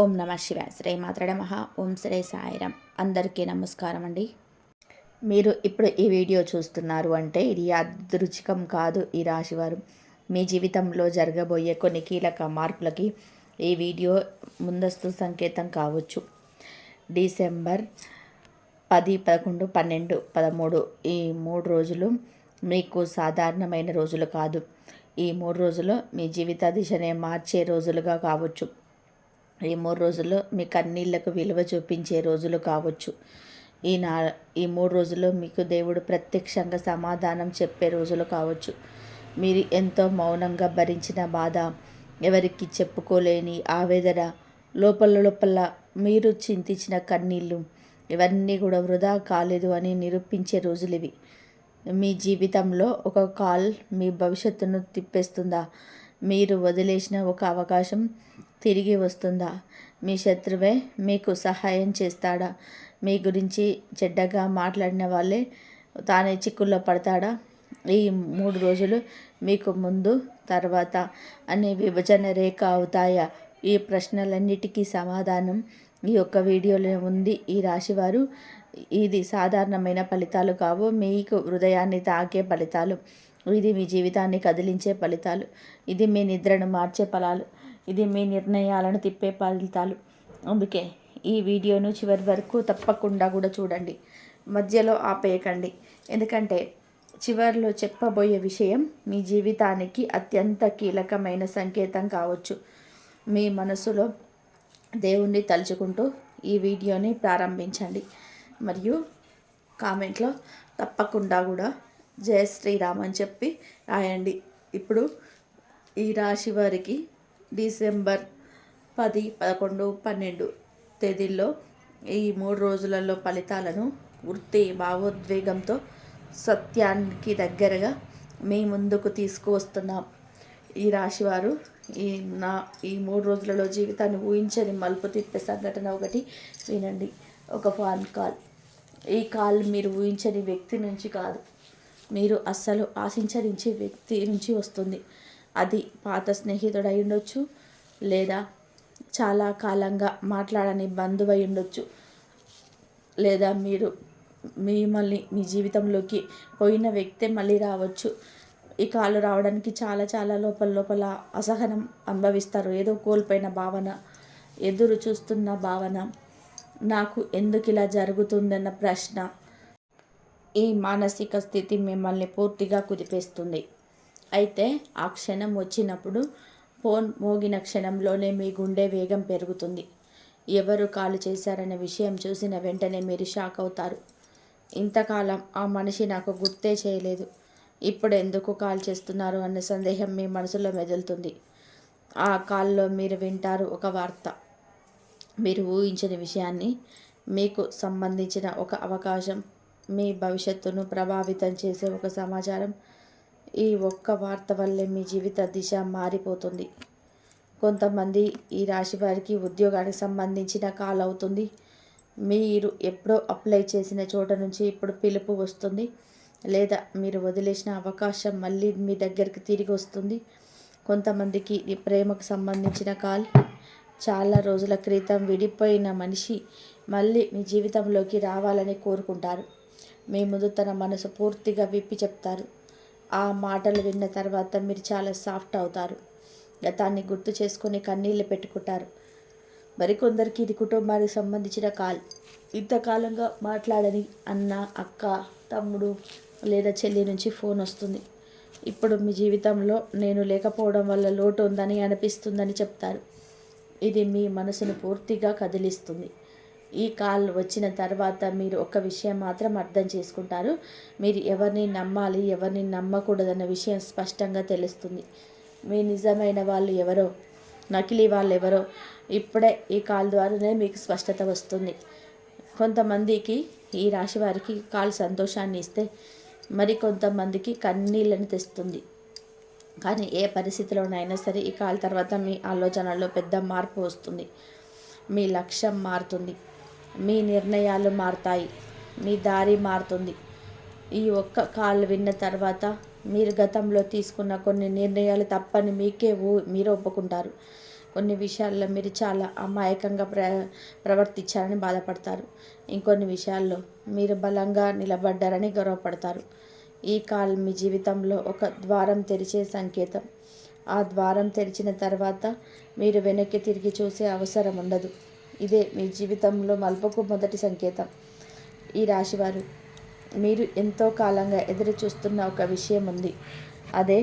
ఓం నమ శివాయ. శ్రీ మాత్రే నమః. ఓం శ్రీ సాయిరామ్. అందరికీ నమస్కారం అండి. మీరు ఇప్పుడు ఈ వీడియో చూస్తున్నారు అంటే ఇది యాదృచ్ఛికం కాదు. ఈ రాశివారు మీ జీవితంలో జరగబోయే కొన్ని కీలక మార్పులకి ఈ వీడియో ముందస్తు సంకేతం కావచ్చు. డిసెంబర్ 10, 11, 12, 13 ఈ 3 రోజులు మీకు సాధారణమైన రోజులు కాదు. ఈ 3 రోజులు మీ జీవిత దిశనే మార్చే రోజులుగా కావచ్చు. ఈ 3 రోజుల్లో మీ కన్నీళ్లకు విలువ చూపించే రోజులు కావచ్చు. ఈ 3 రోజుల్లో మీకు దేవుడు ప్రత్యక్షంగా సమాధానం చెప్పే రోజులు కావచ్చు. మీరు ఎంతో మౌనంగా భరించిన బాధ, ఎవరికి చెప్పుకోలేని ఆవేదన, లోపల మీరు చింతించిన కన్నీళ్ళు, ఇవన్నీ కూడా వృధా కాలేదు అని నిరూపించే రోజులు ఇవి. మీ జీవితంలో ఒక కాల్ మీ భవిష్యత్తును తిప్పేస్తుందా? మీరు వదిలేసిన ఒక అవకాశం తిరిగి వస్తుందా? మీ శత్రువే మీకు సహాయం చేస్తాడా? మీ గురించి చెడ్డగా మాట్లాడిన వాళ్ళే తానే చిక్కుల్లో పడతాడా? ఈ 3 రోజులు మీకు ముందు తర్వాత అనే విభజన రేఖ అవుతాయా? ఈ ప్రశ్నలన్నిటికీ సమాధానం ఈ యొక్క వీడియోలో ఉంది. ఈ రాశివారు ఇది సాధారణమైన ఫలితాలు కావు. మీకు హృదయాన్ని తాకే ఫలితాలు. ఇది మీ జీవితాన్ని కదిలించే ఫలితాలు. ఇది మీ నిద్రను మార్చే ఫలాలు. ఇది మీ నిర్ణయాలను తిప్పే ఫలితాలు. అందుకే ఈ వీడియోను చివరి వరకు తప్పకుండా కూడా చూడండి. మధ్యలో ఆపేయకండి. ఎందుకంటే చివరిలో చెప్పబోయే విషయం మీ జీవితానికి అత్యంత కీలకమైన సంకేతం కావచ్చు. మీ మనసులో దేవుణ్ణి తలుచుకుంటూ ఈ వీడియోని ప్రారంభించండి. మరియు కామెంట్లో తప్పకుండా కూడా జయ శ్రీరామ్ అని చెప్పి రాయండి. ఇప్పుడు ఈ రాశి వారికి డిసెంబర్ 10, 11, 12 తేదీల్లో ఈ 3 రోజులలో ఫలితాలను పూర్తి భావోద్వేగంతో సత్యానికి దగ్గరగా మీ ముందుకు తీసుకువస్తున్నాం. ఈ రాశివారు ఈ 3 రోజులలో జీవితాన్ని ఊహించని మలుపు తిప్పే సంఘటన ఒకటి వినండి. ఒక ఫోన్ కాల్. ఈ కాల్ మీరు ఊహించని వ్యక్తి నుంచి కాదు, మీరు అస్సలు ఆశించని వ్యక్తి నుంచి వస్తుంది. అది పాత స్నేహితుడు అయి ఉండొచ్చు, లేదా చాలా కాలంగా మాట్లాడని బంధువు అయి ఉండొచ్చు, లేదా మిమ్మల్ని మీ జీవితంలోకి పోయిన వ్యక్తే మళ్ళీ రావచ్చు. ఈ కాలు రావడానికి చాలా లోపల అసహనం అనుభవిస్తారు. ఏదో కోల్పోయిన భావన, ఎదురు చూస్తున్న భావన, నాకు ఎందుకు ఇలా జరుగుతుందన్న ప్రశ్న. ఈ మానసిక స్థితి మిమ్మల్ని పూర్తిగా కుదిపేస్తుంది. అయితే ఆ క్షణం వచ్చినప్పుడు, ఫోన్ మోగిన క్షణంలోనే మీ గుండె వేగం పెరుగుతుంది. ఎవరు కాల్ చేశారనే విషయం చూసిన వెంటనే మీరు షాక్ అవుతారు. ఇంతకాలం ఆ మనిషి నాకు గుర్తే చేయలేదు, ఇప్పుడు ఎందుకు కాల్ చేస్తున్నారు అన్న సందేహం మీ మనసులో మెదులుతుంది. ఆ కాల్లో మీరు వింటారు ఒక వార్త, మీరు ఊహించని విషయాన్ని, మీకు సంబంధించిన ఒక అవకాశం, మీ భవిష్యత్తును ప్రభావితం చేసే ఒక సమాచారం. ఈ ఒక్క వార్త వల్లే మీ జీవిత దిశ మారిపోతుంది. కొంతమంది ఈ రాశి వారికి ఉద్యోగానికి సంబంధించిన కాల్ అవుతుంది. మీరు ఎప్పుడో అప్లై చేసిన చోట నుంచి ఇప్పుడు పిలుపు వస్తుంది, లేదా మీరు వదిలేసిన అవకాశం మళ్ళీ మీ దగ్గరికి తిరిగి వస్తుంది. కొంతమందికి ఈ ప్రేమకు సంబంధించిన కాల్. చాలా రోజుల క్రితం విడిపోయిన మనిషి మళ్ళీ మీ జీవితంలోకి రావాలని కోరుకుంటారు. మీ ముందు తన మనసు పూర్తిగా విప్పి చెప్తారు. ఆ మాటలు విన్న తర్వాత మీరు చాలా సాఫ్ట్ అవుతారు. గతాన్ని గుర్తు చేసుకొని కన్నీళ్ళు పెట్టుకుంటారు. మరికొందరికి ఇది కుటుంబానికి సంబంధించిన కాల్. ఇంతకాలంగా మాట్లాడని అన్న, అక్క, తమ్ముడు లేదా చెల్లి నుంచి ఫోన్ వస్తుంది. ఇప్పుడు మీ జీవితంలో నేను లేకపోవడం వల్ల లోటు ఉందని అనిపిస్తుందని చెప్తారు. ఇది మీ మనసును పూర్తిగా కదిలిస్తుంది. ఈ కాల్ వచ్చిన తర్వాత మీరు ఒక విషయం మాత్రం అర్థం చేసుకుంటారు. మీరు ఎవరిని నమ్మాలి, ఎవరిని నమ్మకూడదన్న విషయం స్పష్టంగా తెలుస్తుంది. మీ నిజమైన వాళ్ళు ఎవరో, నకిలీ వాళ్ళు ఎవరో ఇప్పుడే ఈ కాల్ ద్వారానే మీకు స్పష్టత వస్తుంది. కొంతమందికి ఈ రాశి వారికి కాల్ సంతోషాన్ని ఇస్తే మరి కొంతమందికి కన్నీళ్ళని తెస్తుంది. కానీ ఏ పరిస్థితిలోనైనా సరే ఈ కాల్ తర్వాత మీ ఆలోచనలో పెద్ద మార్పు వస్తుంది. మీ లక్ష్యం మారుతుంది, మీ నిర్ణయాలు మారుతాయి, మీ దారి మారుతుంది. ఈ ఒక్క కాల్ విన్న తర్వాత మీరు గతంలో తీసుకున్న కొన్ని నిర్ణయాలు తప్పని మీరు ఒప్పుకుంటారు. కొన్ని విషయాల్లో మీరు చాలా అమాయకంగా ప్రవర్తించారని బాధపడతారు. ఇంకొన్ని విషయాల్లో మీరు బలంగా నిలబడ్డారని గర్వపడతారు. ఈ కాల్ మీ జీవితంలో ఒక ద్వారం తెరిచే సంకేతం. ఆ ద్వారం తెరిచిన తర్వాత మీరు వెనక్కి తిరిగి చూసే అవసరం ఉండదు. ఇదే మీ జీవితంలో మలుపుకు మొదటి సంకేతం. ఈ రాశివారు, మీరు ఎంతో కాలంగా ఎదురు చూస్తున్న ఒక విషయం ఉంది. అదే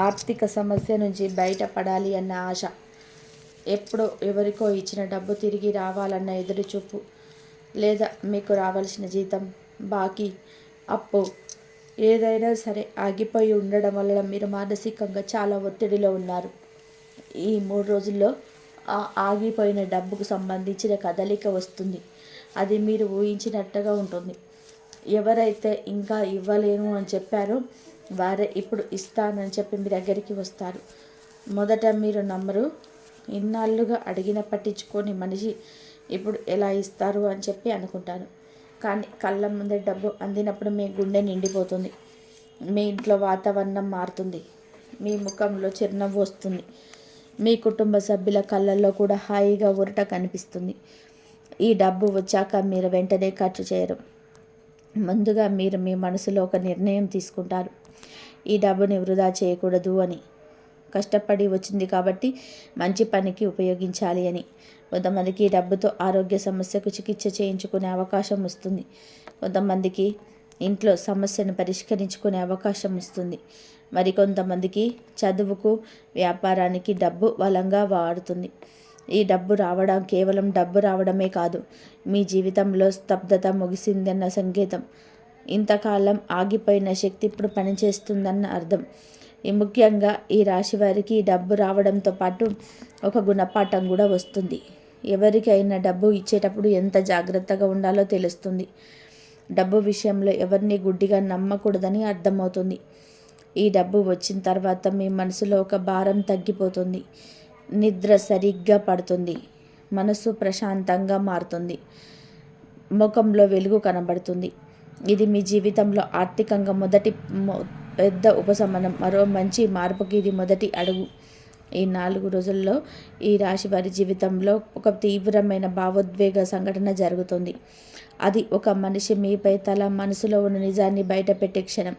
ఆర్థిక సమస్య నుంచి బయటపడాలి అన్న ఆశ. ఎప్పుడో ఎవరికో ఇచ్చిన డబ్బు తిరిగి రావాలన్న ఎదురుచూపు, లేదా మీకు రావాల్సిన జీతం, బాకీ, అప్పు ఏదైనా సరే ఆగిపోయి ఉండడం వలన మీరు మానసికంగా చాలా ఒత్తిడిలో ఉన్నారు. ఈ 3 రోజుల్లో ఆ ఆగిపోయిన డబ్బుకు సంబంధించిన కదలిక వస్తుంది. అది మీరు ఊహించినట్టుగా ఉంటుంది. ఎవరైతే ఇంకా ఇవ్వలేను అని చెప్పారో వారే ఇప్పుడు ఇస్తానని చెప్పి మీ దగ్గరికి వస్తారు. మొదట మీరు నమ్మరు. ఇన్నాళ్ళుగా అడిగిన పట్టించుకొని మనిషి ఇప్పుడు ఎలా ఇస్తారు అని చెప్పి అనుకుంటారు. కానీ కళ్ళ ముందే డబ్బు అందినప్పుడు మీ గుండె నిండిపోతుంది. మీ ఇంట్లో వాతావరణం మారుతుంది. మీ ముఖంలో చిరునవ్వు వస్తుంది. మీ కుటుంబ సభ్యుల కళ్ళల్లో కూడా హాయిగా ఊరట కనిపిస్తుంది. ఈ డబ్బు వచ్చాక మీరు వెంటనే ఖర్చు చేయరు. ముందుగా మీరు మీ మనసులో ఒక నిర్ణయం తీసుకుంటారు. ఈ డబ్బుని వృధా చేయకూడదు అని. కష్టపడి వచ్చింది కాబట్టి మంచి పనికి ఉపయోగించాలి అని. కొంతమందికి ఈ డబ్బుతో ఆరోగ్య సమస్యకు చికిత్స చేయించుకునే అవకాశం వస్తుంది. కొంతమందికి ఇంట్లో సమస్యను పరిష్కరించుకునే అవకాశం వస్తుంది. మరికొంతమందికి చదువుకు, వ్యాపారానికి డబ్బు బలంగా వాడుతుంది. ఈ డబ్బు రావడం కేవలం డబ్బు రావడమే కాదు, మీ జీవితంలో స్తబ్దత ముగిసిందన్న సంకేతం. ఇంతకాలం ఆగిపోయిన శక్తి ఇప్పుడు పనిచేస్తుందన్న అర్థం. ముఖ్యంగా ఈ రాశి వారికి డబ్బు రావడంతో పాటు ఒక గుణపాఠం కూడా వస్తుంది. ఎవరికైనా డబ్బు ఇచ్చేటప్పుడు ఎంత జాగ్రత్తగా ఉండాలో తెలుస్తుంది. డబ్బు విషయంలో ఎవరిని గుడ్డిగా నమ్మకూడదని అర్థమవుతుంది. ఈ డబ్బు వచ్చిన తర్వాత మీ మనసులో ఒక భారం తగ్గిపోతుంది. నిద్ర సరిగ్గా పడుతుంది. మనసు ప్రశాంతంగా మారుతుంది. ముఖంలో వెలుగు కనబడుతుంది. ఇది మీ జీవితంలో ఆర్థికంగా మొదటి పెద్ద ఉపశమనం. మరో మంచి మార్పుకి ఇది మొదటి అడుగు. ఈ 4 రోజుల్లో ఈ రాశి వారి జీవితంలో ఒక తీవ్రమైన భావోద్వేగ సంఘటన జరుగుతుంది. అది ఒక మనిషి మీపై తల మనసులో ఉన్న నిజాన్ని బయటపెట్టే క్షణం.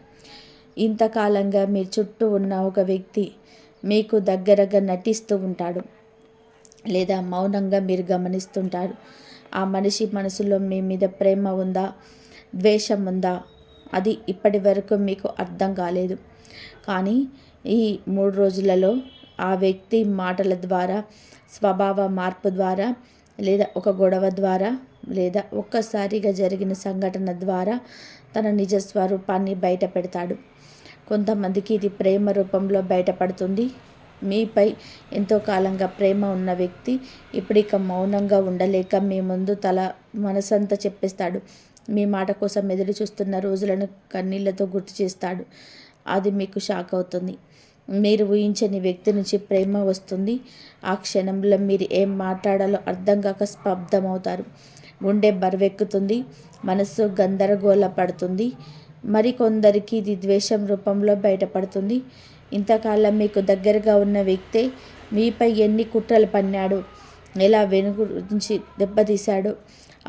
ఇంతకాలంగా మీ చుట్టూ ఉన్న ఒక వ్యక్తి మీకు దగ్గరగా నటిస్తూ ఉంటాడు, లేదా మౌనంగా మీరు గమనిస్తుంటారు. ఆ మనిషి మనసులో మీ మీద ప్రేమ ఉందా, ద్వేషం ఉందా, అది ఇప్పటి వరకు మీకు అర్థం కాలేదు. కానీ ఈ 3 రోజులలో ఆ వ్యక్తి మాటల ద్వారా, స్వభావ మార్పు ద్వారా, లేదా ఒక గొడవ ద్వారా, లేదా ఒక్కసారిగా జరిగిన సంఘటన ద్వారా తన నిజ స్వరూపాన్ని బయట పెడతాడు. కొంతమందికి ఇది ప్రేమ రూపంలో బయటపడుతుంది. మీపై ఎంతో కాలంగా ప్రేమ ఉన్న వ్యక్తి ఇప్పుడిక మౌనంగా ఉండలేక మీ ముందు తల మనసంతా చెప్పేస్తాడు. మీ మాట కోసం ఎదురు చూస్తున్న రోజులను కన్నీళ్లతో గుర్తు చేస్తాడు. అది మీకు షాక్ అవుతుంది. మీరు ఊహించని వ్యక్తి నుంచి ప్రేమ వస్తుంది. ఆ క్షణంలో మీరు ఏం మాట్లాడాలో అర్థం కాక స్తబ్దమవుతారు. గుండె బరువెక్కుతుంది. మనస్సు గందరగోళ పడుతుంది. మరికొందరికి ఇది ద్వేషం రూపంలో బయటపడుతుంది. ఇంతకాలం మీకు దగ్గరగా ఉన్న వ్యక్తే మీపై ఎన్ని కుట్రలు పన్నాడు, ఎలా వెనుక నుంచి దెబ్బతీశాడో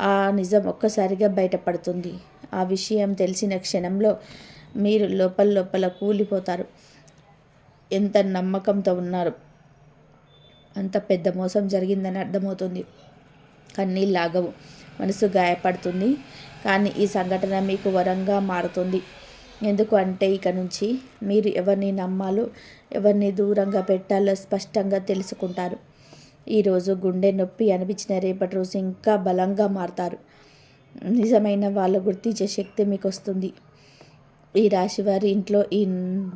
ఆ నిజం ఒక్కసారిగా బయటపడుతుంది. ఆ విషయం తెలిసిన క్షణంలో మీరు లోపల కూలిపోతారు. ఎంత నమ్మకంతో ఉన్నారు, అంత పెద్ద మోసం జరిగిందని అర్థమవుతుంది. కన్నీళ్ళు ఆగవు, మనసు గాయపడుతుంది. కానీ ఈ సంఘటన మీకు వరంగా మారుతుంది. ఎందుకు అంటే ఇక నుంచి మీరు ఎవరిని నమ్మాలో, ఎవరిని దూరంగా పెట్టాలో స్పష్టంగా తెలుసుకుంటారు. ఈరోజు గుండె నొప్పి అనిపించిన రేపటి రోజు ఇంకా బలంగా మారతారు. నిజమైన వాళ్ళు గుర్తించే శక్తి మీకు వస్తుంది. ఈ రాశి వారి ఇంట్లో ఈ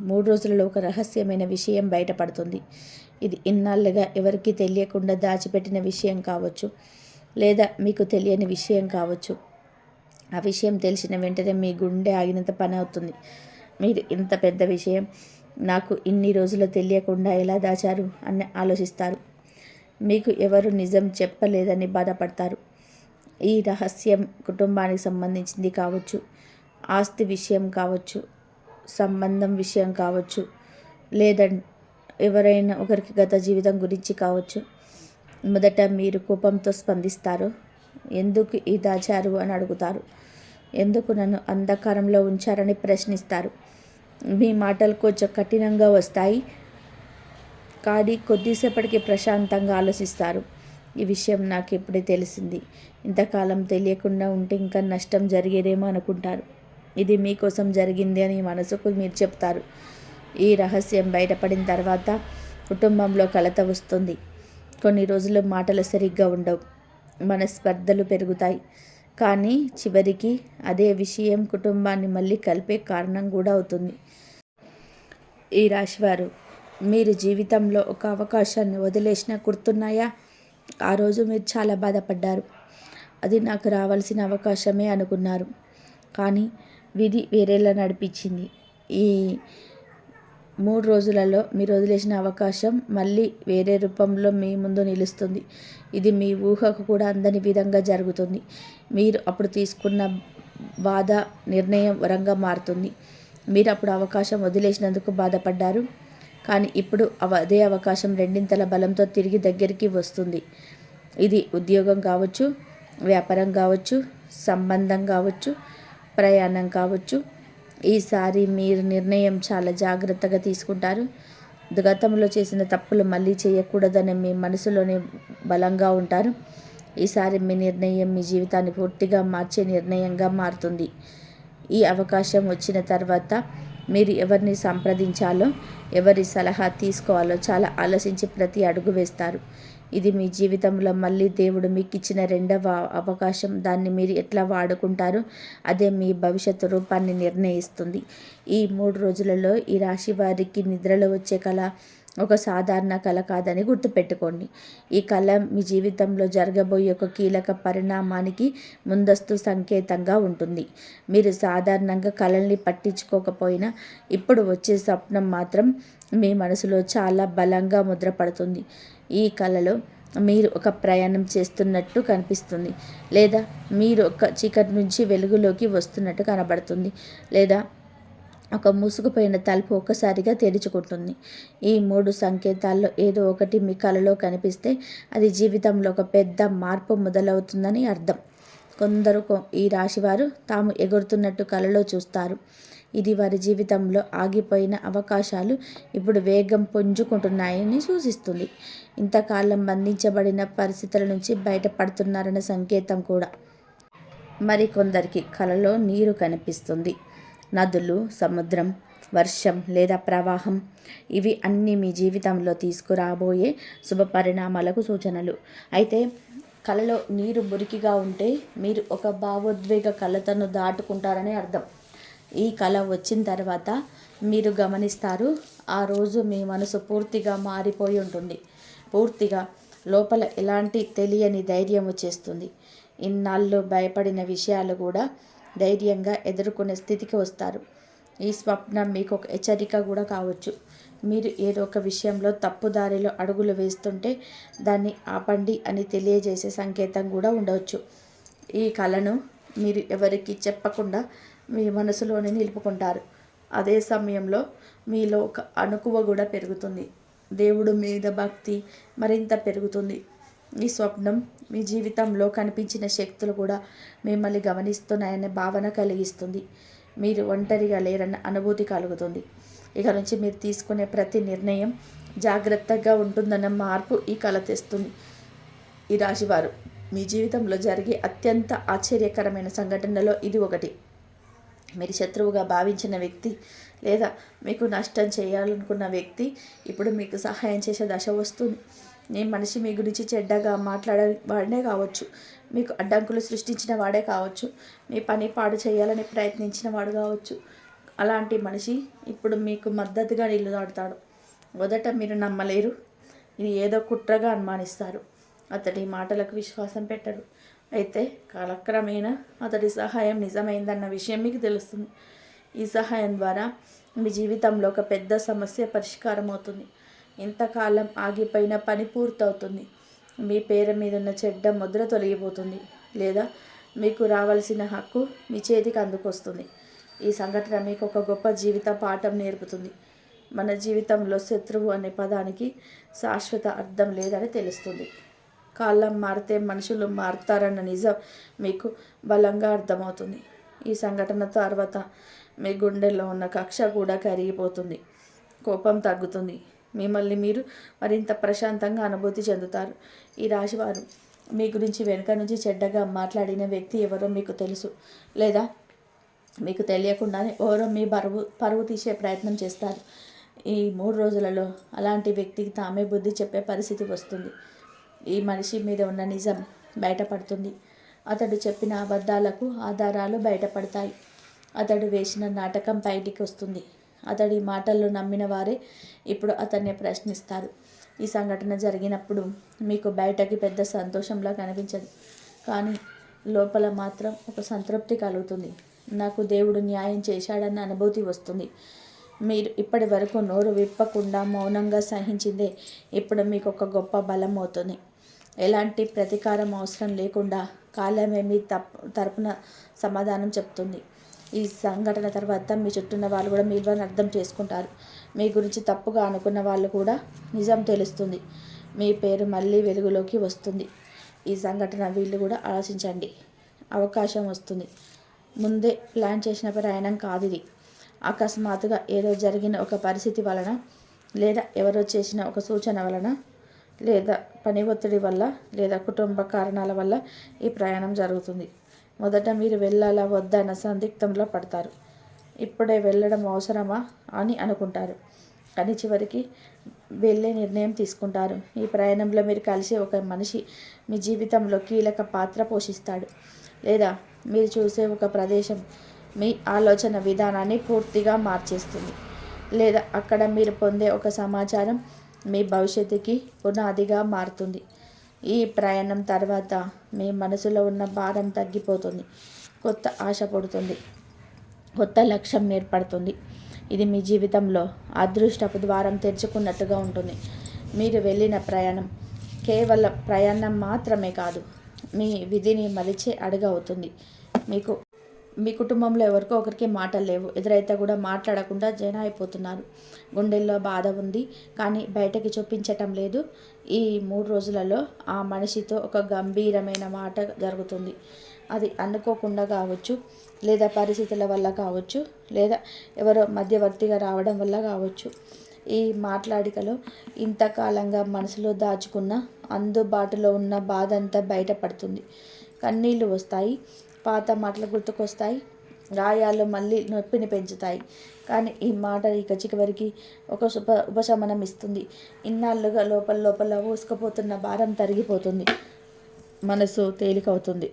3 రోజులలో ఒక రహస్యమైన విషయం బయటపడుతుంది. ఇది ఇన్నాళ్ళుగా ఎవరికీ తెలియకుండా దాచిపెట్టిన విషయం కావచ్చు, లేదా మీకు తెలియని విషయం కావచ్చు. ఆ విషయం తెలిసిన వెంటనే మీ గుండె ఆగినంత పని అవుతుంది. మీరు ఇంత పెద్ద విషయం నాకు ఇన్ని రోజులు తెలియకుండా ఎలా దాచారు అని ఆలోచిస్తారు. మీకు ఎవరు నిజం చెప్పలేదని బాధపడతారు. ఈ రహస్యం కుటుంబానికి సంబంధించింది కావచ్చు, ఆస్తి విషయం కావచ్చు, సంబంధం విషయం కావచ్చు, లేదా ఎవరైనా ఒకరికి గత జీవితం గురించి కావచ్చు. మొదట మీరు కోపంతో స్పందిస్తారు. ఎందుకు ఈ దాచారు అని అడుగుతారు. ఎందుకు నన్ను అంధకారంలో ఉంచారని ప్రశ్నిస్తారు. మీ మాటలు కొంచెం కఠినంగా వస్తాయి, కానీ కొద్దిసేపటికి ప్రశాంతంగా ఆలోచిస్తారు. ఈ విషయం నాకు ఇప్పుడే తెలిసింది. ఇంతకాలం తెలియకుండా ఉంటే ఇంకా నష్టం జరిగేదేమో అనుకుంటారు. ఇది మీకోసం జరిగింది అని మనసుకు మీరు చెప్తారు. ఈ రహస్యం బయటపడిన తర్వాత కుటుంబంలో కలత వస్తుంది. కొన్ని రోజులు మాటలు సరిగ్గా ఉండవు, మనస్పర్ధలు పెరుగుతాయి. కానీ చివరికి అదే విషయం కుటుంబాన్ని మళ్ళీ కలిపే కారణం కూడా అవుతుంది. ఈ రాశివారు, మీరు జీవితంలో ఒక అవకాశాన్ని వదిలేసినా గుర్తున్నాయా? ఆ రోజు మీరు చాలా బాధపడ్డారు. అది నాకు రావాల్సిన అవకాశమే అనుకున్నారు, కానీ విధి వేరేలా నడిపించింది. ఈ 3 రోజులలో మీరు వదిలేసిన అవకాశం మళ్ళీ వేరే రూపంలో మీ ముందు నిలుస్తుంది. ఇది మీ ఊహకు కూడా అందని విధంగా జరుగుతుంది. మీరు అప్పుడు తీసుకున్న బాధ నిర్ణయం వరంగా మారుతుంది. మీరు అప్పుడు అవకాశం వదిలేసినందుకు బాధపడ్డారు, కానీ ఇప్పుడు అదే అవకాశం రెండింతల బలంతో తిరిగి దగ్గరికి వస్తుంది. ఇది ఉద్యోగం కావచ్చు, వ్యాపారం కావచ్చు, సంబంధం కావచ్చు, ప్రయాణం కావచ్చు. ఈసారి మీరు నిర్ణయం చాలా జాగ్రత్తగా తీసుకుంటారు. గతంలో చేసిన తప్పులు మళ్ళీ చేయకూడదని మీ మనసులోనే బలంగా ఉంటారు. ఈసారి మీ నిర్ణయం మీ జీవితాన్ని పూర్తిగా మార్చే నిర్ణయంగా మారుతుంది. ఈ అవకాశం వచ్చిన తర్వాత మీరు ఎవరిని సంప్రదించాలో, ఎవరి సలహా తీసుకోవాలో చాలా ఆలోచించి ప్రతి అడుగు వేస్తారు. ఇది మీ జీవితంలో మళ్ళీ దేవుడు మీకు ఇచ్చిన రెండవ అవకాశం. దాన్ని మీరు ఎట్లా వాడుకుంటారో అదే మీ భవిష్యత్తు రూపాన్ని నిర్ణయిస్తుంది. ఈ 3 రోజులలో ఈ రాశి వారికి నిద్రలో వచ్చే కళ ఒక సాధారణ కళ కాదని గుర్తుపెట్టుకోండి. ఈ కళ మీ జీవితంలో జరగబోయే ఒక కీలక పరిణామానికి ముందస్తు సంకేతంగా ఉంటుంది. మీరు సాధారణంగా కళల్ని పట్టించుకోకపోయినా ఇప్పుడు వచ్చే స్వప్నం మాత్రం మీ మనసులో చాలా బలంగా ముద్రపడుతుంది. ఈ కళలో మీరు ఒక ప్రయాణం చేస్తున్నట్టు కనిపిస్తుంది, లేదా మీరు ఒక చీకటి నుంచి వెలుగులోకి వస్తున్నట్టు కనబడుతుంది, లేదా ఒక మూసుకుపోయిన తలుపు ఒక్కసారిగా తెరుచుకుంటుంది. ఈ 3 సంకేతాల్లో ఏదో ఒకటి మీ కలలో కనిపిస్తే అది జీవితంలో ఒక పెద్ద మార్పు మొదలవుతుందని అర్థం. కొందరు ఈ రాశివారు తాము ఎగురుతున్నట్టు కలలో చూస్తారు. ఇది వారి జీవితంలో ఆగిపోయిన అవకాశాలు ఇప్పుడు వేగం పుంజుకుంటున్నాయని సూచిస్తుంది. ఇంతకాలం బంధించబడిన పరిస్థితుల నుంచి బయటపడుతున్నారన్న సంకేతం కూడా. మరికొందరికి కలలో నీరు కనిపిస్తుంది. నదులు, సముద్రం, వర్షం లేదా ప్రవాహం, ఇవి అన్నీ మీ జీవితంలో తీసుకురాబోయే శుభ పరిణామాలకు సూచనలు. అయితే కలలో నీరు మురికిగా ఉంటే మీరు ఒక భావోద్వేగ కలతను దాటుకుంటారని అర్థం. ఈ కళ వచ్చిన తర్వాత మీరు గమనిస్తారు, ఆ రోజు మీ మనసు పూర్తిగా మారిపోయి ఉంటుంది. పూర్తిగా లోపల ఎలాంటి తెలియని ధైర్యం వచ్చేస్తుంది. ఇన్నాళ్ళు భయపడిన విషయాలు కూడా ధైర్యంగా ఎదుర్కొనే స్థితికి వస్తారు. ఈ స్వప్నం మీకు ఒక హెచ్చరిక కూడా కావచ్చు. మీరు ఏదో ఒక విషయంలో తప్పుదారిలో అడుగులు వేస్తుంటే దాన్ని ఆపండి అని తెలియజేసే సంకేతం కూడా ఉండవచ్చు. ఈ కళను మీరు ఎవరికి చెప్పకుండా మీ మనసులోనే నిలుపుకుంటారు. అదే సమయంలో మీలో ఒక అణకువ కూడా పెరుగుతుంది. దేవుడు మీద భక్తి మరింత పెరుగుతుంది. ఈ స్వప్నం మీ జీవితంలో కనిపించిన శక్తులు కూడా మిమ్మల్ని గమనిస్తున్నాయనే భావన కలిగిస్తుంది. మీరు ఒంటరిగా లేరన్న అనుభూతి కలుగుతుంది. ఇక నుంచి మీరు తీసుకునే ప్రతి నిర్ణయం జాగ్రత్తగా ఉంటుందన్న మార్పు ఈ కళ తెస్తుంది. ఈ రాశివారు, మీ జీవితంలో జరిగే అత్యంత ఆశ్చర్యకరమైన సంఘటనలో ఇది ఒకటి. మీరు శత్రువుగా భావించిన వ్యక్తి లేదా మీకు నష్టం చేయాలనుకున్న వ్యక్తి ఇప్పుడు మీకు సహాయం చేసే దశ వస్తుంది. మీ మనిషి మీ గురించి చెడ్డగా మాట్లాడే వాడే కావచ్చు, మీకు అడ్డంకులు సృష్టించిన వాడే కావచ్చు, మీ పని పాడు చేయాలని ప్రయత్నించిన వాడు కావచ్చు. అలాంటి మనిషి ఇప్పుడు మీకు మద్దతుగా నిలబడతాడు. మొదట మీరు నమ్మలేరు, ఇది ఏదో కుట్రగా అనుమానిస్తారు. అతడి మాటలకు విశ్వాసం పెట్టరు. అయితే కాలక్రమేణా అతడి సహాయం నిజమైందన్న విషయం మీకు తెలుస్తుంది. ఈ సహాయం ద్వారా మీ జీవితంలో ఒక పెద్ద సమస్య పరిష్కారం అవుతుంది. ఇంతకాలం ఆగిపోయిన పని పూర్తవుతుంది. మీ పేరు మీద ఉన్న చెడ్డ ముద్ర తొలగిపోతుంది, లేదా మీకు రావాల్సిన హక్కు మీ చేతికి అందుకొస్తుంది. ఈ సంఘటన మీకు ఒక గొప్ప జీవిత పాఠం నేర్పుతుంది. మన జీవితంలో శత్రువు అనే పదానికి శాశ్వత అర్థం లేదని తెలుస్తుంది. కాలం మారితే మనుషులు మారుతారన్న నిజం మీకు బలంగా అర్థమవుతుంది. ఈ సంఘటన తర్వాత మీ గుండెల్లో ఉన్న కక్ష కూడా కరిగిపోతుంది. కోపం తగ్గుతుంది. మిమ్మల్ని మీరు మరింత ప్రశాంతంగా అనుభూతి చెందుతారు. ఈ రాశివారు మీ గురించి వెనుక నుంచి చెడ్డగా మాట్లాడిన వ్యక్తి ఎవరో మీకు తెలుసు, లేదా మీకు తెలియకుండానే ఎవరో మీ పరువు తీసే ప్రయత్నం చేస్తారు. ఈ 3 రోజులలో అలాంటి వ్యక్తికి తామే బుద్ధి చెప్పే పరిస్థితి వస్తుంది. ఈ మనిషి మీద ఉన్న నిజం బయటపడుతుంది. అతడు చెప్పిన అబద్ధాలకు ఆధారాలు బయటపడతాయి. అతడు వేసిన నాటకం బయటికి వస్తుంది. అతడి మాటల్లో నమ్మిన వారే ఇప్పుడు అతన్ని ప్రశ్నిస్తారు. ఈ సంఘటన జరిగినప్పుడు మీకు బయటకి పెద్ద సంతోషంలా కనిపించదు, కానీ లోపల మాత్రం ఒక సంతృప్తి కలుగుతుంది. నాకు దేవుడు న్యాయం చేశాడన్న అనుభూతి వస్తుంది. మీరు ఇప్పటి వరకు నోరు విప్పకుండా మౌనంగా సహించిందే ఇప్పుడు మీకు ఒక గొప్ప బలం అవుతుంది. ఎలాంటి ప్రతీకారం అవసరం లేకుండా కాలమే మీ తరపున సమాధానం చెప్తుంది. ఈ సంఘటన తర్వాత మీ చుట్టూన్న వాళ్ళు కూడా మీ విలువను అర్థం చేసుకుంటారు. మీ గురించి తప్పుగా అనుకున్న వాళ్ళు కూడా నిజం తెలుస్తుంది. మీ పేరు మళ్ళీ వెలుగులోకి వస్తుంది. ఈ సంఘటన వీళ్ళు కూడా ఆలోచించండి. అవకాశం వస్తుంది. ముందే ప్లాన్ చేసిన ప్రయాణం కాదు ఇది. అకస్మాత్తుగా ఏదో జరిగిన ఒక పరిస్థితి వలన, లేదా ఎవరో చేసిన ఒక సూచన వలన, లేదా పని ఒత్తిడి వల్ల, లేదా కుటుంబ కారణాల వల్ల ఈ ప్రయాణం జరుగుతుంది. మొదట మీరు వెళ్ళాలా వద్దా అన్న సందిగ్ధంలో పడతారు. ఇప్పుడే వెళ్ళడం అవసరమా అని అనుకుంటారు, కానీ చివరికి వెళ్ళే నిర్ణయం తీసుకుంటారు. ఈ ప్రయాణంలో మీరు కలిసే ఒక మనిషి మీ జీవితంలో కీలక పాత్ర పోషిస్తాడు, లేదా మీరు చూసే ఒక ప్రదేశం మీ ఆలోచన విధానాన్ని పూర్తిగా మార్చేస్తుంది, లేదా అక్కడ మీరు పొందే ఒక సమాచారం మీ భవిష్యత్తుకి పునాదిగా మారుతుంది. ఈ ప్రయాణం తర్వాత మీ మనసులో ఉన్న భారం తగ్గిపోతుంది. కొత్త ఆశ పుడుతుంది. కొత్త లక్ష్యం ఏర్పడుతుంది. ఇది మీ జీవితంలో అదృష్టపు ద్వారం తెరుచుకున్నట్టుగా ఉంటుంది. మీరు వెళ్ళిన ప్రయాణం కేవలం ప్రయాణం మాత్రమే కాదు, మీ విధిని మలిచే అడుగు అవుతుంది. మీ కుటుంబంలో ఎవరికో ఒకరికి మాటలు లేవు. ఎదురైతే కూడా మాట్లాడకుండా జన అయిపోతున్నారు. గుండెల్లో బాధ ఉంది, కానీ బయటకి చూపించటం లేదు. ఈ 3 రోజులలో ఆ మనిషితో ఒక గంభీరమైన మాట జరుగుతుంది. అది అనుకోకుండా కావచ్చు, లేదా పరిస్థితుల వల్ల కావచ్చు, లేదా ఎవరో మధ్యవర్తిగా రావడం వల్ల కావచ్చు. ఈ మాట్లాడికలో ఇంతకాలంగా మనసులో దాచుకున్న, అందుబాటులో ఉన్న బాధ అంతా బయటపడుతుంది. కన్నీళ్ళు వస్తాయి. పాత మాటలు గుర్తుకొస్తాయి. గాయాలు మళ్ళీ నొప్పిని పెంచుతాయి. కానీ ఈ మాట ఇక చివరికి ఒక ఉపశమనం ఇస్తుంది. ఇన్నాళ్ళుగా లోపల ఊసుకుపోతున్న భారం తరిగిపోతుంది. మనసు తేలికవుతుంది.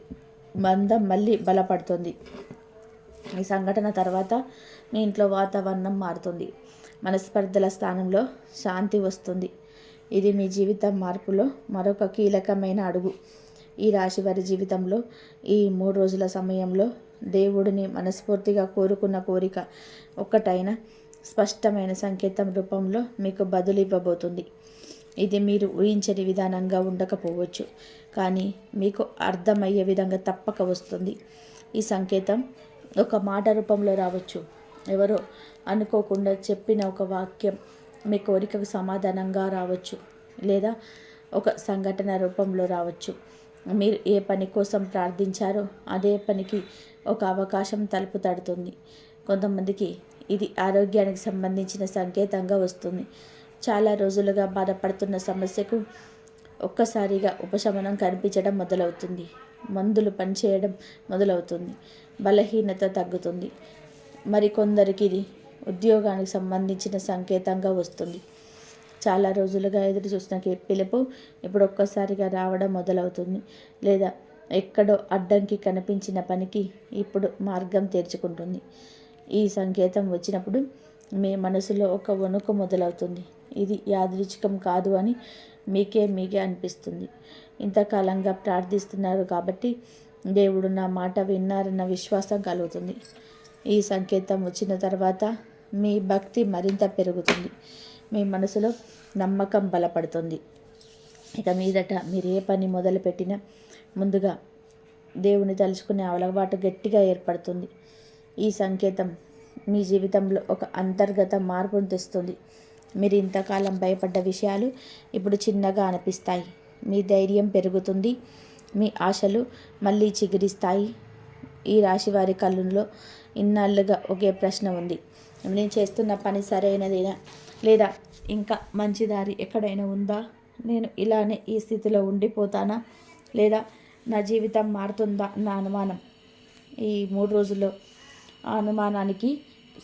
బంధం మళ్ళీ బలపడుతుంది. ఈ సంఘటన తర్వాత మీ ఇంట్లో వాతావరణం మారుతుంది. మనస్పర్ధల స్థానంలో శాంతి వస్తుంది. ఇది మీ జీవితం మార్పులో మరొక కీలకమైన అడుగు. ఈ రాశి వారి జీవితంలో ఈ 3 రోజుల సమయంలో దేవుడిని మనస్ఫూర్తిగా కోరుకున్న కోరిక ఒక్కటైన స్పష్టమైన సంకేతం రూపంలో మీకు బదులు ఇవ్వబోతుంది. ఇది మీరు ఊహించని విధానంగా ఉండకపోవచ్చు, కానీ మీకు అర్థమయ్యే విధంగా తప్పక వస్తుంది. ఈ సంకేతం ఒక మాట రూపంలో రావచ్చు. ఎవరో అనుకోకుండా చెప్పిన ఒక వాక్యం మీ కోరికకు సమాధానంగా రావచ్చు, లేదా ఒక సంఘటన రూపంలో రావచ్చు. మీరు ఏ పని కోసం ప్రార్థించారో అదే పనికి ఒక అవకాశం తలుపు తడుతుంది. కొంతమందికి ఇది ఆరోగ్యానికి సంబంధించిన సంకేతంగా వస్తుంది. చాలా రోజులుగా బాధపడుతున్న సమస్యకు ఒక్కసారిగా ఉపశమనం కనిపించడం మొదలవుతుంది. మందులు పనిచేయడం మొదలవుతుంది. బలహీనత తగ్గుతుంది. మరికొందరికి ఇది ఉద్యోగానికి సంబంధించిన సంకేతంగా వస్తుంది. చాలా రోజులుగా ఎదురు చూసిన పిలుపు ఇప్పుడు ఒక్కసారిగా రావడం మొదలవుతుంది, లేదా ఎక్కడో అడ్డంకి కనిపించిన పనికి ఇప్పుడు మార్గం తెరుచుకుంటుంది. ఈ సంకేతం వచ్చినప్పుడు మీ మనసులో ఒక వణుకు మొదలవుతుంది. ఇది యాదృచ్ఛికం కాదు అని మీకే అనిపిస్తుంది. ఇంతకాలంగా ప్రార్థిస్తున్నారు కాబట్టి దేవుడు నా మాట విన్నారన్న విశ్వాసం కలుగుతుంది. ఈ సంకేతం వచ్చిన తర్వాత మీ భక్తి మరింత పెరుగుతుంది. మీ మనసులో నమ్మకం బలపడుతుంది. ఇక మీదట మీరు ఏ పని మొదలుపెట్టినా ముందుగా దేవుని తలుచుకునే అలవాటు గట్టిగా ఏర్పడుతుంది. ఈ సంకేతం మీ జీవితంలో ఒక అంతర్గత మార్పును తెస్తుంది. మీరు ఇంతకాలం భయపడ్డ విషయాలు ఇప్పుడు చిన్నగా అనిపిస్తాయి. మీ ధైర్యం పెరుగుతుంది. మీ ఆశలు మళ్ళీ చిగురిస్తాయి. ఈ రాశి వారి కళ్ళులో ఇన్నాళ్ళుగా ఒకే ప్రశ్న ఉంది. నేను చేస్తున్న పని సరైనదేనా, లేదా ఇంకా మంచి దారి ఎక్కడైనా ఉందా? నేను ఇలానే ఈ స్థితిలో ఉండిపోతానా, లేదా నా జీవితం మారుతుందా నా అనుమానం. ఈ 3 రోజుల్లో ఆ అనుమానానికి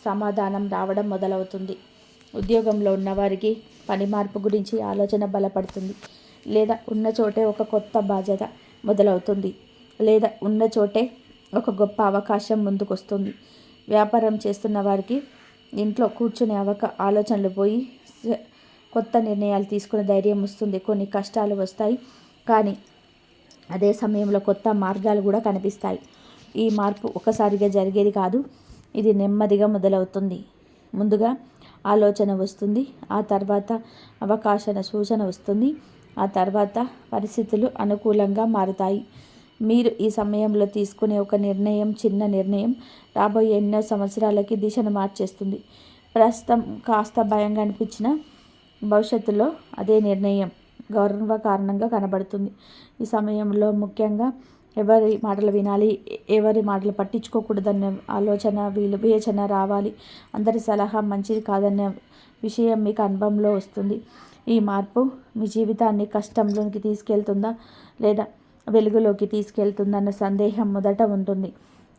సమాధానం రావడం మొదలవుతుంది. ఉద్యోగంలో ఉన్నవారికి పని మార్పు గురించి ఆలోచన బలపడుతుంది. లేదా ఉన్న చోటే ఒక కొత్త బాధ్యత మొదలవుతుంది. లేదా ఉన్న చోటే ఒక గొప్ప అవకాశం ముందుకొస్తుంది. వ్యాపారం చేస్తున్న వారికి ఇంట్లో కూర్చునే ఆలోచనలు పోయి కొత్త నిర్ణయాలు తీసుకునే ధైర్యం వస్తుంది. కొన్ని కష్టాలు వస్తాయి, కానీ అదే సమయంలో కొత్త మార్గాలు కూడా కనిపిస్తాయి. ఈ మార్పు ఒకసారిగా జరిగేది కాదు. ఇది నెమ్మదిగా మొదలవుతుంది. ముందుగా ఆలోచన వస్తుంది, ఆ తర్వాత అవకాశన సూచన వస్తుంది, ఆ తర్వాత పరిస్థితులు అనుకూలంగా మారుతాయి. మీరు ఈ సమయంలో తీసుకునే ఒక నిర్ణయం, చిన్న నిర్ణయం రాబోయే ఎన్నో సంవత్సరాలకి దిశను మార్చేస్తుంది. ప్రస్తుతం కాస్త భయంగా అనిపించిన భవిష్యత్తులో అదే నిర్ణయం గౌరవకారణంగా కనబడుతుంది. ఈ సమయంలో ముఖ్యంగా ఎవరి మాటలు వినాలి, ఎవరి మాటలు పట్టించుకోకూడదన్న ఆలోచన, వివేచన రావాలి. అందరి సలహా మంచిది కాదన్న విషయం మీకు అనుభవంలో వస్తుంది. ఈ మార్పు మీ జీవితాన్ని కష్టంలోకి తీసుకెళ్తుందా, లేదా వెలుగులోకి తీసుకెళ్తుందన్న సందేహం మొదట ఉంటుంది.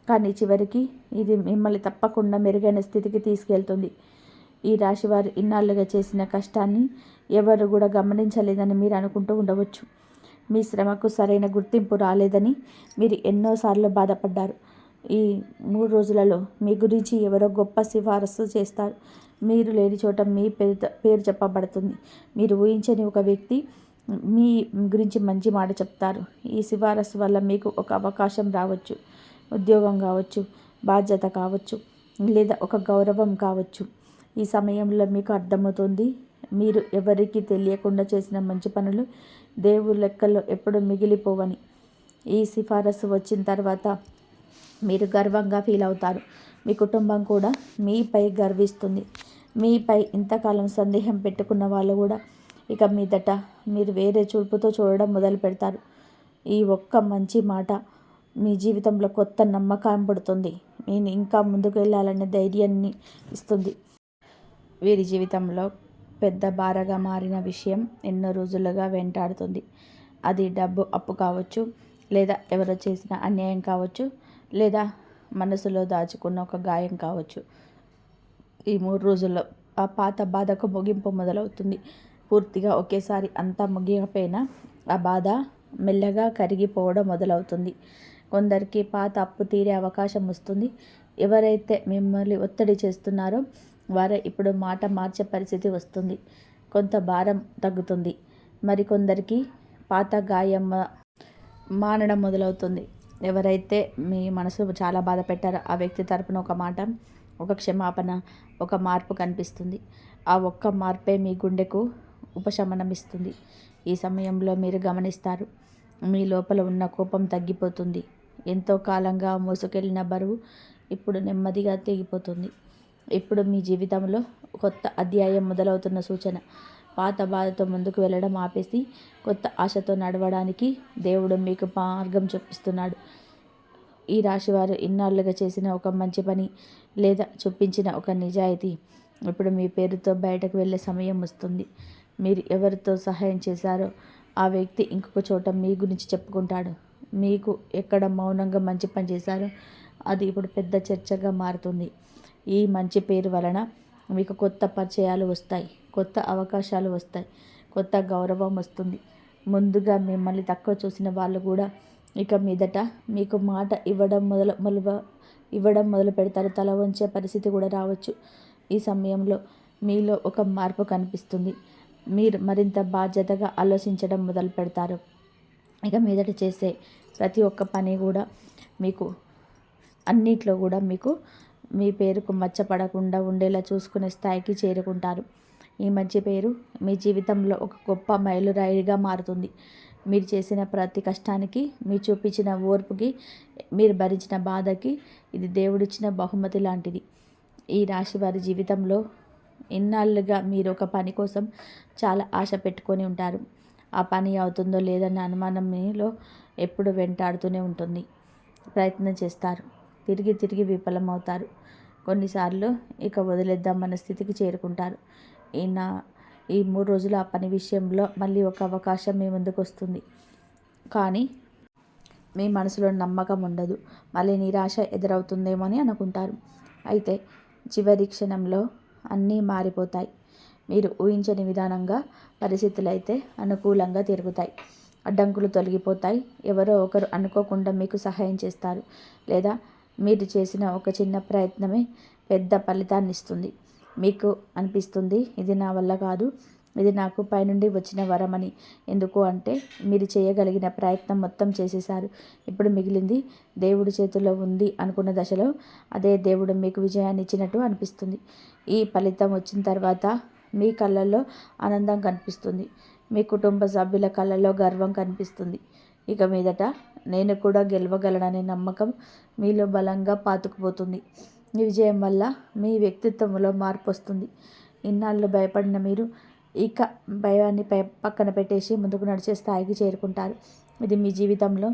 కానీ చివరికి ఇది మిమ్మల్ని తప్పకుండా మెరుగైన స్థితికి తీసుకెళ్తుంది. ఈ రాశివారు ఇన్నాళ్ళుగా చేసిన కష్టాన్ని ఎవరు కూడా గమనించలేదని మీరు అనుకుంటూ ఉండవచ్చు. మీ శ్రమకు సరైన గుర్తింపు రాలేదని మీరు ఎన్నోసార్లు బాధపడ్డారు. ఈ 3 రోజులలో మీ గురించి ఎవరో గొప్ప సిఫారసు చేస్తారు. మీరు లేని చోట మీ పేరు చెప్పబడుతుంది. మీరు ఊహించని ఒక వ్యక్తి మీ గురించి మంచి మాట చెప్తారు. ఈ సిఫారసు వల్ల మీకు ఒక అవకాశం రావచ్చు. ఉద్యోగం కావచ్చు, బాధ్యత కావచ్చు, లేదా ఒక గౌరవం కావచ్చు. ఈ సమయంలో మీకు అర్థమవుతుంది, మీరు ఎవరికీ తెలియకుండా చేసిన మంచి పనులు దేవుడి లెక్కల్లో ఎప్పుడు మిగిలిపోవని. ఈ సిఫారసు వచ్చిన తర్వాత మీరు గర్వంగా ఫీల్ అవుతారు. మీ కుటుంబం కూడా మీపై గర్విస్తుంది. మీపై ఇంతకాలం సందేహం పెట్టుకున్న వాళ్ళు కూడా ఇక మీదట మీరు వేరే చూపుతో చూడడం మొదలు పెడతారు. ఈ ఒక్క మంచి మాట మీ జీవితంలో కొత్త నమ్మకం పడుతుంది. నేను ఇంకా ముందుకు వెళ్ళాలనే ధైర్యాన్ని ఇస్తుంది. వీరి జీవితంలో పెద్ద భారంగా మారిన విషయం ఎన్నో రోజులుగా వెంటాడుతుంది. అది డబ్బు అప్పు కావచ్చు, లేదా ఎవరో చేసిన అన్యాయం కావచ్చు, లేదా మనసులో దాచుకున్న ఒక గాయం కావచ్చు. ఈ 3 రోజుల్లో ఆ పాత బాధకు ముగింపు మొదలవుతుంది. పూర్తిగా ఒకేసారి అంతా ముగియకపోయినా ఆ బాధ మెల్లగా కరిగిపోవడం మొదలవుతుంది. కొందరికి పాత అప్పు తీరే అవకాశం వస్తుంది. ఎవరైతే మిమ్మల్ని ఒత్తిడి చేస్తున్నారో వారే ఇప్పుడు మాట మార్చే పరిస్థితి వస్తుంది. కొంత భారం తగ్గుతుంది. మరికొందరికి పాత గాయం మానడం మొదలవుతుంది. ఎవరైతే మీ మనసు చాలా బాధ పెట్టారో ఆ వ్యక్తి తరపున ఒక మాట, ఒక క్షమాపణ, ఒక మార్పు కనిపిస్తుంది. ఆ ఒక్క మార్పే మీ గుండెకు ఉపశమనం ఇస్తుంది. ఈ సమయంలో మీరు గమనిస్తారు, మీ లోపల ఉన్న కోపం తగ్గిపోతుంది. ఎంతో కాలంగా మోసుకెళ్ళిన బరువు ఇప్పుడు నెమ్మదిగా తెగిపోతుంది. ఇప్పుడు మీ జీవితంలో కొత్త అధ్యాయం మొదలవుతున్న సూచన. పాత బాధతో ముందుకు వెళ్ళడం ఆపేసి కొత్త ఆశతో నడవడానికి దేవుడు మీకు మార్గం చూపిస్తున్నాడు. ఈ రాశివారు ఇన్నాళ్ళుగా చేసిన ఒక మంచి పని, లేదా చూపించిన ఒక నిజాయితీ ఇప్పుడు మీ పేరుతో బయటకు వెళ్ళే సమయం వస్తుంది. మీరు ఎవరితో సహాయం చేశారో ఆ వ్యక్తి ఇంకొక చోట మీ గురించి చెప్పుకుంటాడు. మీకు ఎక్కడ మౌనంగా మంచి పని చేశారో అది ఇప్పుడు పెద్ద చర్చగా మారుతుంది. ఈ మంచి పేరు వలన మీకు కొత్త పరిచయాలు వస్తాయి, కొత్త అవకాశాలు వస్తాయి, కొత్త గౌరవం వస్తుంది. ముందుగా మిమ్మల్ని తక్కువ చూసిన వాళ్ళు కూడా ఇక మీదట మీకు మాట ఇవ్వడం మొదలు పెడతారు. తల వంచే పరిస్థితి కూడా రావచ్చు. ఈ సమయంలో మీలో ఒక మార్పు కనిపిస్తుంది. మీరు మరింత బాధ్యతగా ఆలోచించడం మొదలు పెడతారు. ఇక మీదట చేసే ప్రతి ఒక్క పని కూడా మీకు అన్నిట్లో కూడా మీకు మీ పేరుకు మచ్చపడకుండా ఉండేలా చూసుకునే స్థాయికి చేరుకుంటారు. ఈ మంచి పేరు మీ జీవితంలో ఒక గొప్ప మైలురాయిగా మారుతుంది. మీరు చేసిన ప్రతి కష్టానికి, మీరు చూపించిన ఓర్పుకి, మీరు భరించిన బాధకి ఇది దేవుడిచ్చిన బహుమతి లాంటిది. ఈ రాశి వారి జీవితంలో ఇన్నాళ్ళుగా మీరు ఒక పని కోసం చాలా ఆశ పెట్టుకొని ఉంటారు. ఆ పని అవుతుందో లేదన్న అనుమానం మీలో ఎప్పుడు వెంటాడుతూనే ఉంటుంది. ప్రయత్నం చేస్తారు, తిరిగి తిరిగి విఫలమవుతారు. కొన్నిసార్లు ఇక వదిలేద్దామన్న స్థితికి చేరుకుంటారు. ఈ 3 రోజులు ఆ పని విషయంలో మళ్ళీ ఒక అవకాశం మీ ముందుకు వస్తుంది. కానీ మీ మనసులో నమ్మకం ఉండదు. మళ్ళీ నిరాశ ఎదురవుతుందేమో అని అనుకుంటారు. అయితే చివరి క్షణంలో అన్నీ మారిపోతాయి. మీరు ఊహించని విధానంగా పరిస్థితులు అయితే అనుకూలంగా తిరుగుతాయి. అడ్డంకులు తొలగిపోతాయి. ఎవరో ఒకరు అనుకోకుండా మీకు సహాయం చేస్తారు. లేదా మీరు చేసిన ఒక చిన్న ప్రయత్నమే పెద్ద ఫలితాన్ని ఇస్తుంది. మీకు అనిపిస్తుంది, ఇది నా వల్ల కాదు, ఇది నాకు పైనుండి వచ్చిన వరమని. ఎందుకు అంటే మీరు చేయగలిగిన ప్రయత్నం మొత్తం చేసేశారు. ఇప్పుడు మిగిలింది దేవుడి చేతిలో ఉంది అనుకున్న దశలో అదే దేవుడు మీకు విజయాన్ని ఇచ్చినట్టు అనిపిస్తుంది. ఈ ఫలితం వచ్చిన తర్వాత మీ కళ్ళల్లో ఆనందం కనిపిస్తుంది. మీ కుటుంబ సభ్యుల కళ్ళల్లో గర్వం కనిపిస్తుంది. ఇక మీదట నేను కూడా గెలవగలననే నమ్మకం మీలో బలంగా పాతుకుపోతుంది. ఈ విజయం వల్ల మీ వ్యక్తిత్వంలో మార్పు వస్తుంది. ఇన్నాళ్ళు భయపడిన మీరు ఇక భయాన్ని పక్కన పెట్టేసి ముందుకు నడిచే స్థాయికి చేరుకుంటారు. ఇది మీ జీవితంలో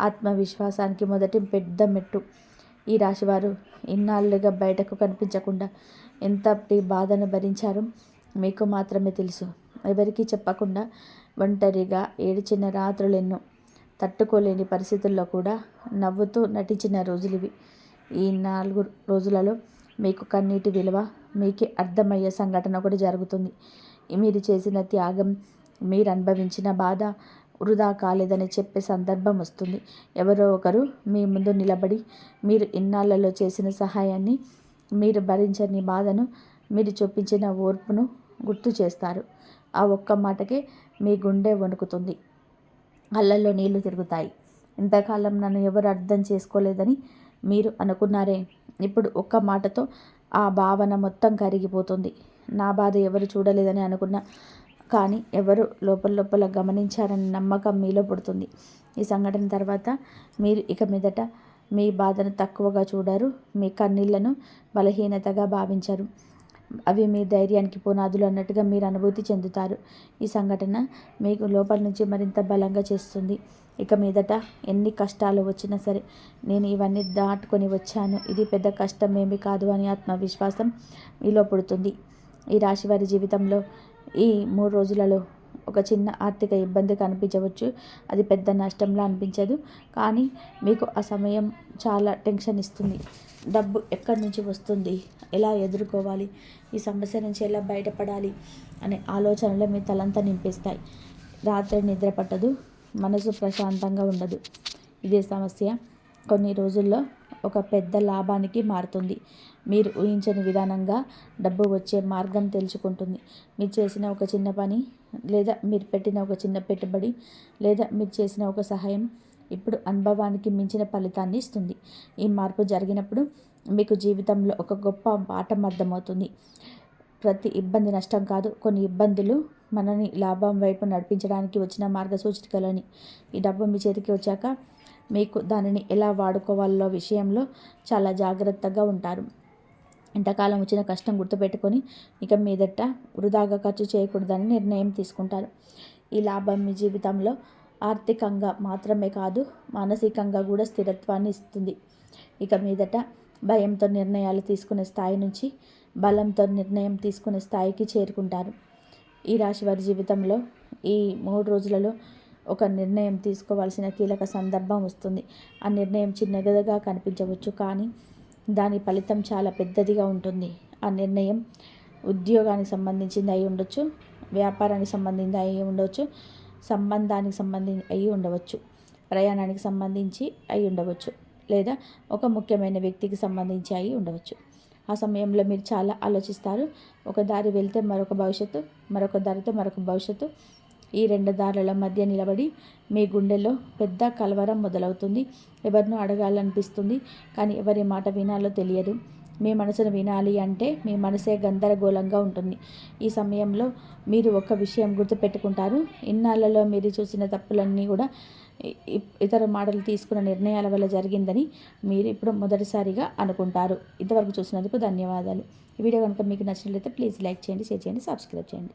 ఆత్మవిశ్వాసానికి మొదటి పెద్ద మెట్టు. ఈ రాశివారు ఇన్నాళ్ళుగా బయటకు కనిపించకుండా ఎంతటి బాధను భరించారో మీకు మాత్రమే తెలుసు. ఎవరికీ చెప్పకుండా ఒంటరిగా ఏడ్చిన రాత్రులెన్నో, తట్టుకోలేని పరిస్థితుల్లో కూడా నవ్వుతూ నటించిన రోజులివి. ఈ 4 రోజులలో మీకు కన్నీటి విలువ మీకే అర్థమయ్యే సంఘటన ఒకటి జరుగుతుంది. మీరు చేసిన త్యాగం, మీరు అనుభవించిన బాధ వృధా కాలేదని చెప్పే సందర్భం వస్తుంది. ఎవరో ఒకరు మీ ముందు నిలబడి మీరు ఇన్నాళ్లలో చేసిన సహాయాన్ని, మీరు భరించని బాధను, మీరు చూపించిన ఓర్పును గుర్తు చేస్తారు. ఆ ఒక్క మాటకే మీ గుండె వణుకుతుంది, కళ్ళల్లో నీళ్లు తిరుగుతాయి. ఇంతకాలం నన్ను ఎవరు అర్థం చేసుకోలేదని మీరు అనుకున్నారే, ఇప్పుడు ఒక్క మాటతో ఆ భావన మొత్తం కరిగిపోతుంది. నా బాధ ఎవరు చూడలేదని అనుకున్నా, కానీ ఎవరు లోపల గమనించారని నమ్మకం మీలో పుడుతుంది. ఈ సంఘటన తర్వాత మీరు ఇక మీదట మీ బాధను తక్కువగా చూడరు, మీ కన్నీళ్లను బలహీనతగా భావించరు. అవి మీ ధైర్యానికి పునాదులు అన్నట్టుగా మీరు అనుభూతి చెందుతారు. ఈ సంఘటన మీకు లోపల నుంచి మరింత బలంగా చేస్తుంది. ఇక మీదట ఎన్ని కష్టాలు వచ్చినా సరే, నేను ఇవన్నీ దాటుకొని వచ్చాను, ఇది పెద్ద కష్టమేమీ కాదు అని ఆత్మవిశ్వాసం మీలో పుడుతుంది. ఈ రాశివారి జీవితంలో ఈ 3 రోజులలో ఒక చిన్న ఆర్థిక ఇబ్బంది కనిపించవచ్చు. అది పెద్ద నష్టంలా అనిపించదు, కానీ మీకు ఆ సమయం చాలా టెన్షన్ ఇస్తుంది. డబ్బు ఎక్కడి నుంచి వస్తుంది, ఎలా ఎదుర్కోవాలి, ఈ సమస్య నుంచి ఎలా బయటపడాలి అనే ఆలోచనలు మీ తలంతా నింపేస్తాయి. రాత్రి నిద్ర పట్టదు, మనసు ప్రశాంతంగా ఉండదు. ఇదే సమస్య కొన్ని రోజుల్లో ఒక పెద్ద లాభానికి మారుతుంది. మీరు ఊహించని విధానంగా డబ్బు వచ్చే మార్గం తెలుసుకుంటుంది. మీరు చేసిన ఒక చిన్న పని, లేదా మీరు పెట్టిన ఒక చిన్న పెట్టుబడి, లేదా మీరు చేసిన ఒక సహాయం ఇప్పుడు అనుభవానికి మించిన ఫలితాన్ని ఇస్తుంది. ఈ మార్పు జరిగినప్పుడు మీకు జీవితంలో ఒక గొప్ప పాఠం అర్థమవుతుంది. ప్రతి ఇబ్బంది నష్టం కాదు, కొన్ని ఇబ్బందులు మనని లాభం వైపు నడిపించడానికి వచ్చిన మార్గసూచికలని. ఈ డబ్బు మీ చేతికి వచ్చాక మీకు దానిని ఎలా వాడుకోవాలో విషయంలో చాలా జాగ్రత్తగా ఉంటారు. ఇంతకాలం వచ్చిన కష్టం గుర్తుపెట్టుకొని ఇక మీదట వృధాగా ఖర్చు చేయకూడదని నిర్ణయం తీసుకుంటారు. ఈ లాభం మీ జీవితంలో ఆర్థికంగా మాత్రమే కాదు, మానసికంగా కూడా స్థిరత్వాన్ని ఇస్తుంది. ఇక మీదట భయంతో నిర్ణయాలు తీసుకునే స్థాయి నుంచి బలంతో నిర్ణయం తీసుకునే స్థాయికి చేరుకుంటారు. ఈ రాశి వారి జీవితంలో ఈ 3 రోజులలో ఒక నిర్ణయం తీసుకోవాల్సిన కీలక సందర్భం వస్తుంది. ఆ నిర్ణయం చిన్నదిగా కనిపించవచ్చు, కానీ దాని ఫలితం చాలా పెద్దదిగా ఉంటుంది. ఆ నిర్ణయం ఉద్యోగానికి సంబంధించింది అయి ఉండొచ్చు, వ్యాపారానికి సంబంధించి అయి ఉండవచ్చు, సంబంధానికి సంబంధించి అయి ఉండవచ్చు, ప్రయాణానికి సంబంధించి అయి ఉండవచ్చు, లేదా ఒక ముఖ్యమైన వ్యక్తికి సంబంధించి అయి ఉండవచ్చు. ఆ సమయంలో మీరు చాలా ఆలోచిస్తారు. ఒక దారి వెళ్తే మరొక భవిష్యత్తు, మరొక దారితో మరొక భవిష్యత్తు. ఈ 2 దారుల మధ్య నిలబడి మీ గుండెలో పెద్ద కలవరం మొదలవుతుంది. ఎవరినో అడగాలనిపిస్తుంది, కానీ ఎవరి మాట వినాలో తెలియదు. మీ మనసును వినాలి అంటే మీ మనసే గందరగోళంగా ఉంటుంది. ఈ సమయంలో మీరు ఒక విషయం గుర్తుపెట్టుకుంటారు. ఇన్నాళ్ళలో మీరు చూసిన తప్పులన్నీ కూడా ఇతర మాటలు తీసుకున్న నిర్ణయాల వల్ల జరిగిందని మీరు ఇప్పుడు మొదటిసారిగా అనుకుంటారు. ఇంతవరకు చూసినందుకు ధన్యవాదాలు. ఈ వీడియో కనుక మీకు నచ్చినట్లయితే ప్లీజ్ లైక్ చేయండి, షేర్ చేయండి, సబ్స్క్రైబ్ చేయండి.